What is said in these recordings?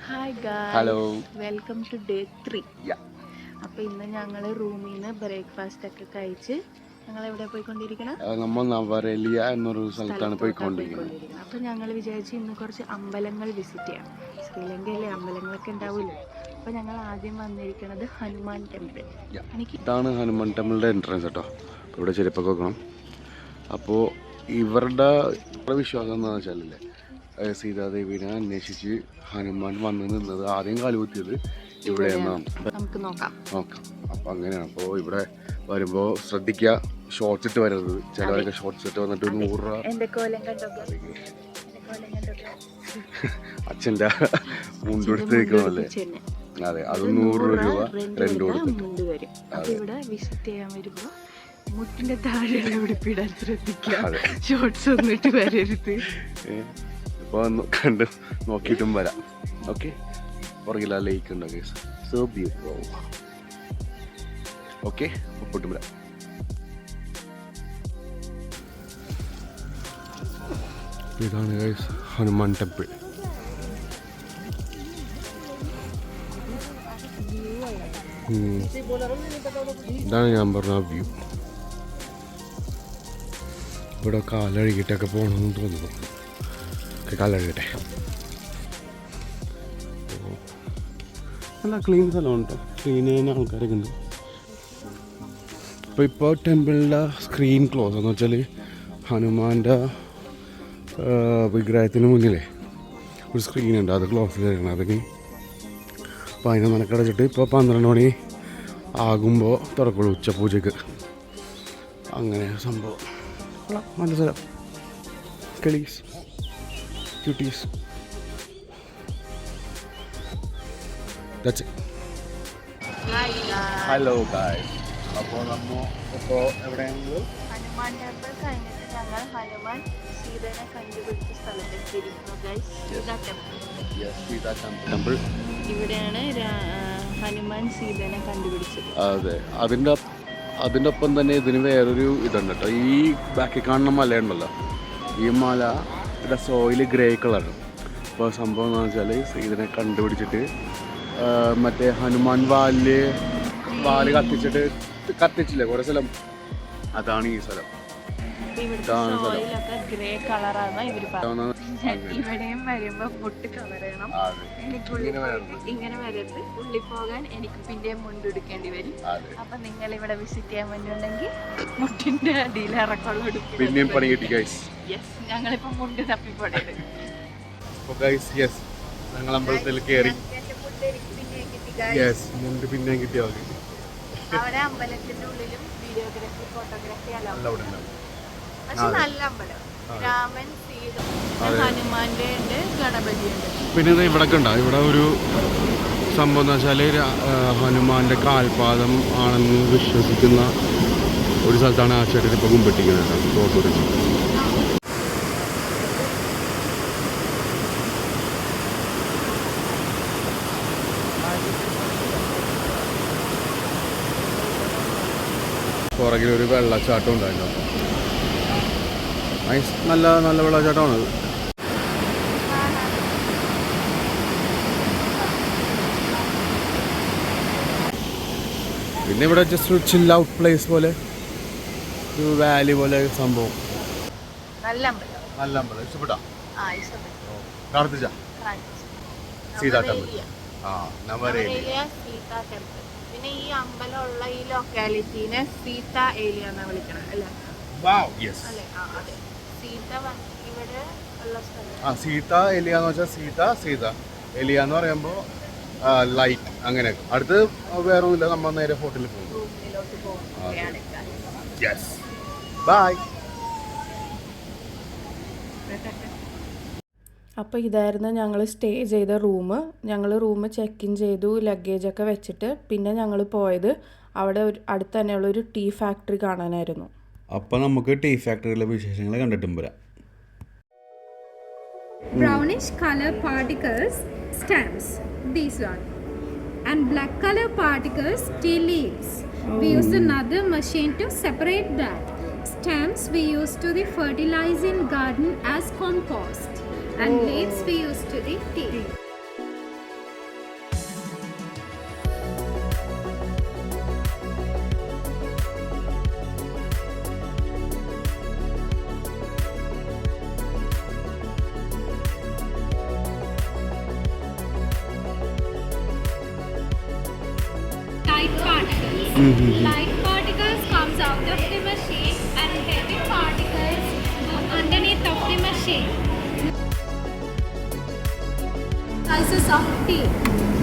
Hi guys, hello. Welcome to day 3. Yeah. അപ്പോൾ ഇന്ന് ഞങ്ങൾ റൂമിൽ നിന്ന് ബ്രേക്ക്ഫാസ്റ്റ് ഒക്കെ കഴിച്ച് ഞങ്ങൾ എവിടെ പോയിക്കൊണ്ടിരിക്കണം? നമ്മൾ നവറേലിയ എന്നൊരു സ്ഥലത്താണ് പോയിക്കൊണ്ടിരിക്കുന്നത്. അപ്പോൾ ഞങ്ങൾ വിചാരിച്ച് ഇന്ന് കുറച്ച് അമ്പലങ്ങൾ വിസിറ്റ് ചെയ്യാം. ശ്രീലങ്കയിലെ അമ്പലങ്ങളൊക്കെ ഉണ്ടാവില്ലേ. അപ്പോൾ ഞങ്ങൾ ആദ്യം വന്നിരിക്കുന്നത് ഹനുമാൻ ടെമ്പിൾ. ഇതാണ് ഹനുമാൻ ടെമ്പിളിൻ്റെ എൻട്രൻസ് കേട്ടോ. ഇവിടെ ചെരുപ്പൊക്കെ വെക്കണം. അപ്പോൾ ഇവരുടെ വിശ്വാസം എന്താണെന്ന് വെച്ചാലല്ലേ, സീതാദേവിനെ അന്വേഷിച്ച് ഹനുമാൻ വന്ന് നിന്നത് ആദ്യം കാലുകുത്തിയത് ഇവിടെയെന്നാണ്. നമുക്ക് നോക്കാം. അപ്പോൾ അങ്ങനെയാണ്. അപ്പോൾ ഇവിടെ വരുമ്പോൾ ശ്രദ്ധിക്കുക, ഷോർട്ട്സ് ഇട്ട് വരരുത്. ചിലവരൊക്കെ ഷോർട്ട്സ് ഇട്ട് വന്നിട്ട് 100 രൂപ. അച്ഛൻ്റെ മുണ്ടെടുത്ത് നിൽക്കണമല്ലേ. അതെ, അത് 100 രൂപ റെന്റ് കൊടുത്തിട്ട് വരും. അപ്പോൾ ഇവിടെ വിസിറ്റ് ചെയ്യാൻ വരുമ്പോൾ മുട്ടിന്റെ താഴെയുള്ള ഉടുപ്പിടാൻ ശ്രദ്ധിക്കുക. ഷോർട്സ് ഒന്നിട്ട് വരരുത്. ഇപ്പോൾ കണ്ട് നോക്കിയിട്ടും വരാം. ഓക്കെ, പുറകിൽ ആ ലേക്ക് ഉണ്ട്. So beautiful. ഓക്കെ, പൊട്ടും വരാം. ഇതാണ് ഗൈസ് ഹനുമാൻ ടെമ്പിൾ. ഇതാണ് ഞാൻ പറഞ്ഞ വ്യൂ. ഇവിടെ കാലഴുകിട്ടൊക്കെ പോകണമെന്ന് തോന്നുന്നു. കാലഴുകട്ടെ. നല്ല ക്ലീൻ സ്ഥലമാണ് കേട്ടോ. ക്ലീൻ ചെയ്യുന്ന ആൾക്കാരൊക്കെ ഉണ്ട്. ഇപ്പോൾ ടെമ്പിളിൻ്റെ സ്ക്രീൻ ക്ലോസ് എന്ന് വെച്ചാൽ ഹനുമാൻ്റെ വിഗ്രഹത്തിന് മുന്നിലേ ഒരു സ്ക്രീൻ ഉണ്ട്, അത് ക്ലോസ് ചെയ്തിരിക്കണം. അതിന് അപ്പോൾ അതിനെ നടക്കടച്ചിട്ട് ഇപ്പോൾ 12 മണി ആകുമ്പോൾ തുറക്കുള്ളൂ, ഉച്ചപൂജയ്ക്ക്. അങ്ങനെ സംഭവം. നല്ല സ്ഥലം. കളീസ്, ക്യൂട്ടീസ്. Hello guys. അപ്പോൾ നമ്മൾ ഇപ്പോൾ എവിടെയാണെങ്കിലും ഹനുമാൻ ടെമ്പിൾ കഴിഞ്ഞിട്ട് ഞങ്ങൾ ഹനുമാൻ സീതനെ കണ്ടുപിടിച്ച സ്ഥലത്തെത്തിയിരിക്കുന്നു ഗൈസ്. ടെമ്പിൾ ഇവിടെയാണ് ഹനുമാൻ സീതനെ കണ്ടുപിടിച്ചത്. അതെ, അതിൻ്റെ ഒപ്പം തന്നെ ഇതിന് വേറൊരു ഇതുണ്ട് കേട്ടോ. ഈ ബാക്കി കാണുന്ന മലയുണ്ടല്ലോ, ഈ മലയുടെ സോയിൽ ഗ്രേ കളറാണ്. അപ്പോൾ സംഭവം എന്താണെന്ന് വെച്ചാൽ സീതനെ കണ്ടുപിടിച്ചിട്ട് മറ്റേ ഹനുമാൻ വാല് കത്തിച്ചില്ലേ കുറേ സ്ഥലം, അതാണ് ഈ സ്ഥലം. ഇവിടെയും വരുമ്പോ മുട്ട് കവർ ചെയ്യണം. ഇങ്ങനെ വരരുത്. ഉള്ളിൽ പോകാൻ എനിക്ക് പിന്നെയും മുണ്ടെടുക്കേണ്ടി വരും. അപ്പൊ നിങ്ങൾ ഇവിടെ വിസിറ്റ് ചെയ്യാൻ വേണ്ടിയുണ്ടെങ്കിൽ മുട്ടിന്റെ അടിയിൽ ഇറക്കുള്ള പിന്നെയും പണി കിട്ടി ഗൈസ്. യെസ്, ഞങ്ങളിപ്പോ മുണ്ട് തപ്പിപ്പോടരുത്. ഞങ്ങൾ അമ്പലത്തിൽ കയറി. മുണ്ട് പിന്നെയും കിട്ടിയാൽ മതി. അവിടെ അമ്പലത്തിന്റെ ഉള്ളിലും വീഡിയോഗ്രാഫി ഫോട്ടോഗ്രാഫി അലൗഡ് ഉണ്ട്. പക്ഷെ നല്ല അമ്പലം. രാമൻ, സീത, ഹനുമാന്റെ ഉണ്ട്, ഗണപതി ഉണ്ട്. പിന്നെ ഇവിടെ കണ്ട, ഇവിടെ ഒരു സംഭവം എന്ന് വെച്ചാൽ ഹനുമാന്റെ കാൽപാദം ആണെന്ന് വിശ്വസിക്കുന്ന ഒരു സ്ഥലത്താണ് ആ ചേട്ടൻ ഇപ്പൊ കുമ്പിട്ടിക്കുന്നത്. ഫോട്ടോ എടുക്കും. പുറകിലൊരു വെള്ളച്ചാട്ടം ഉണ്ടായിരുന്നു. നല്ല നല്ല വെള്ളച്ചാട്ടമാണത്. പിന്നെ ഇവിടെ ജസ്റ്റ് ഒരു ചിൽ ഔട്ട് പ്ലേസ് പോലെ, ഒരു വാലി പോലെ സംഭവം. നല്ല അമ്പലം. ഇഷ്ടപ്പെട്ടോ? പ്രാർത്ഥിച്ച സീതാ ടെമ്പിൾ. സീതാ ടെമ്പിൾ. പിന്നെ ഈ അമ്പലമുള്ള ഈ ലൊക്കാലിറ്റീനെ സീത ഏലിയ എന്നാ വിളിക്കണം അല്ലേ? അതെ, സീത ഇവിടെ ഉള്ള സ്ഥലം. സീത ഏലിയ എന്ന് വെച്ചാൽ സീത ഏലിയ എന്ന് പറയുമ്പോൾ ലൈറ്റ്. അങ്ങനെ അടുത്ത് വേറെ ഒന്നുമില്ല. നമ്മൾ നേരെ ഹോട്ടലിൽ പോകും. ബൈ. അപ്പോൾ ഇതായിരുന്നു ഞങ്ങൾ സ്റ്റേ ചെയ്ത റൂം. ഞങ്ങൾ റൂം ചെക്ക് ഇൻ ചെയ്തു, ലഗേജൊക്കെ വെച്ചിട്ട്. പിന്നെ ഞങ്ങൾ പോയത് അവിടെ അടുത്ത് തന്നെയുള്ള ഒരു ടീ ഫാക്ടറി കാണാനായിരുന്നു. അപ്പോൾ നമുക്ക് ടീ ഫാക്ടറിയിലെ വിശേഷങ്ങൾ കണ്ടിട്ടും വരാം. Brownish color particles, stems, these one. And black color particles, tea leaves. We use another machine to separate that. Stems we use to the fertilizing garden as compost. And leaves we use to the tea. Light particles comes out of the machine and heavy particles go underneath of the machine. Sizes of tea.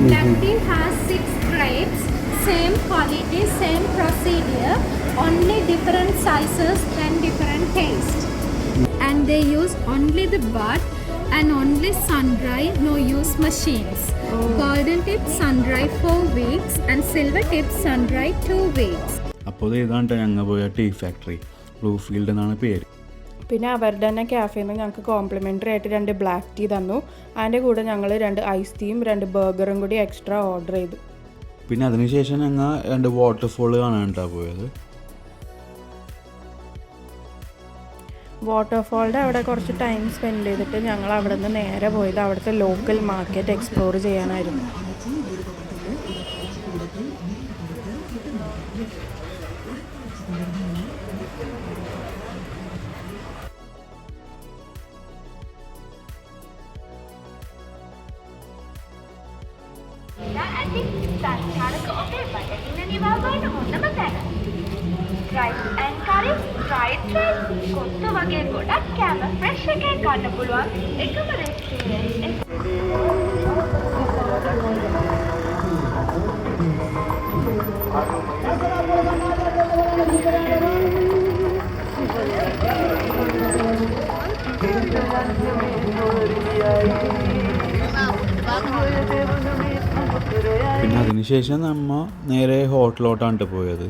Black tea has 6 grades, same quality, same procedure, only different sizes and different taste. And they use only the bud and only sun dry, no use machines. Golden tip sun dry 4 weeks and silver tip sun dry 2 weeks. അപ്പോൾ ഏതാണ്ട് ഞങ്ങൾ പോയ tea factory, ബ്ലൂഫീൽഡ് എന്നാണ് പേര്. പിന്നെ അവരുടെ തന്നെ ക്യാഫേയിൽ നിന്ന് ഞങ്ങൾക്ക് കോംപ്ലിമെൻ്ററി ആയിട്ട് 2 ബ്ലാക്ക് ടീ തന്നു. അതിൻ്റെ കൂടെ ഞങ്ങൾ 2 ഐസ് ടീയും 2 ബർഗറും കൂടി എക്സ്ട്രാ ഓർഡർ ചെയ്തു. പിന്നെ അതിനുശേഷം ഞങ്ങൾ 2 വാട്ടർഫോൾ കാണാനായിട്ടാണ് പോയത്. വാട്ടർഫോളിൻ്റെ അവിടെ കുറച്ച് ടൈം സ്പെൻഡ് ചെയ്തിട്ട് ഞങ്ങൾ അവിടെ നിന്ന് നേരെ പോയത് അവിടുത്തെ ലോക്കൽ മാർക്കറ്റ് എക്സ്പ്ലോർ ചെയ്യാനായിരുന്നു. rice and curry, fried rice, kottu වගේ ගොඩක් කෑම ෆ්‍රෙෂ් එකේ ගන්න පුළුවන් එකම රෙස්ටුරන්ට් പിന്നെ അതിനുശേഷം നമ്മൾ നേരെ ഹോട്ടലിലോട്ടാണ് പോയത്.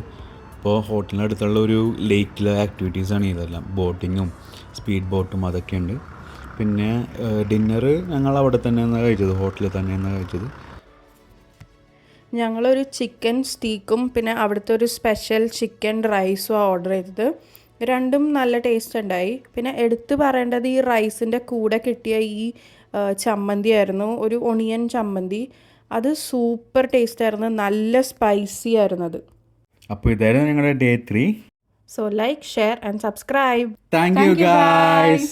അപ്പോൾ ഹോട്ടലിനടുത്തുള്ള ഒരു ലേക്കിലെ ആക്ടിവിറ്റീസാണ് ഇതെല്ലാം. ബോട്ടിങ്ങും സ്പീഡ് ബോട്ടും അതൊക്കെയുണ്ട്. പിന്നെ ഡിന്നർ ഞങ്ങൾ അവിടെ തന്നെയാണ് കഴിച്ചത്, ഹോട്ടലിൽ തന്നെയാണ് കഴിച്ചത്. ഞങ്ങളൊരു ചിക്കൻ സ്റ്റീക്കും പിന്നെ അവിടുത്തെ ഒരു സ്പെഷ്യൽ ചിക്കൻ റൈസും ഓർഡർ ചെയ്തത്. രണ്ടും നല്ല ടേസ്റ്റ് ഉണ്ടായി. പിന്നെ എടുത്തു പറയേണ്ടത് ഈ റൈസിൻ്റെ കൂടെ കിട്ടിയ ഈ ചമ്മന്തി ആയിരുന്നു, ഒരു ഒണിയൻ ചമ്മന്തി. അത് സൂപ്പർ ടേസ്റ്റ് ആയിരുന്നു, നല്ല സ്പൈസി ആയിരുന്നു അത്. അപ്പോൾ ഇതായിരുന്നു ഞങ്ങളുടെ Day 3. So like, share and subscribe. Thank you guys.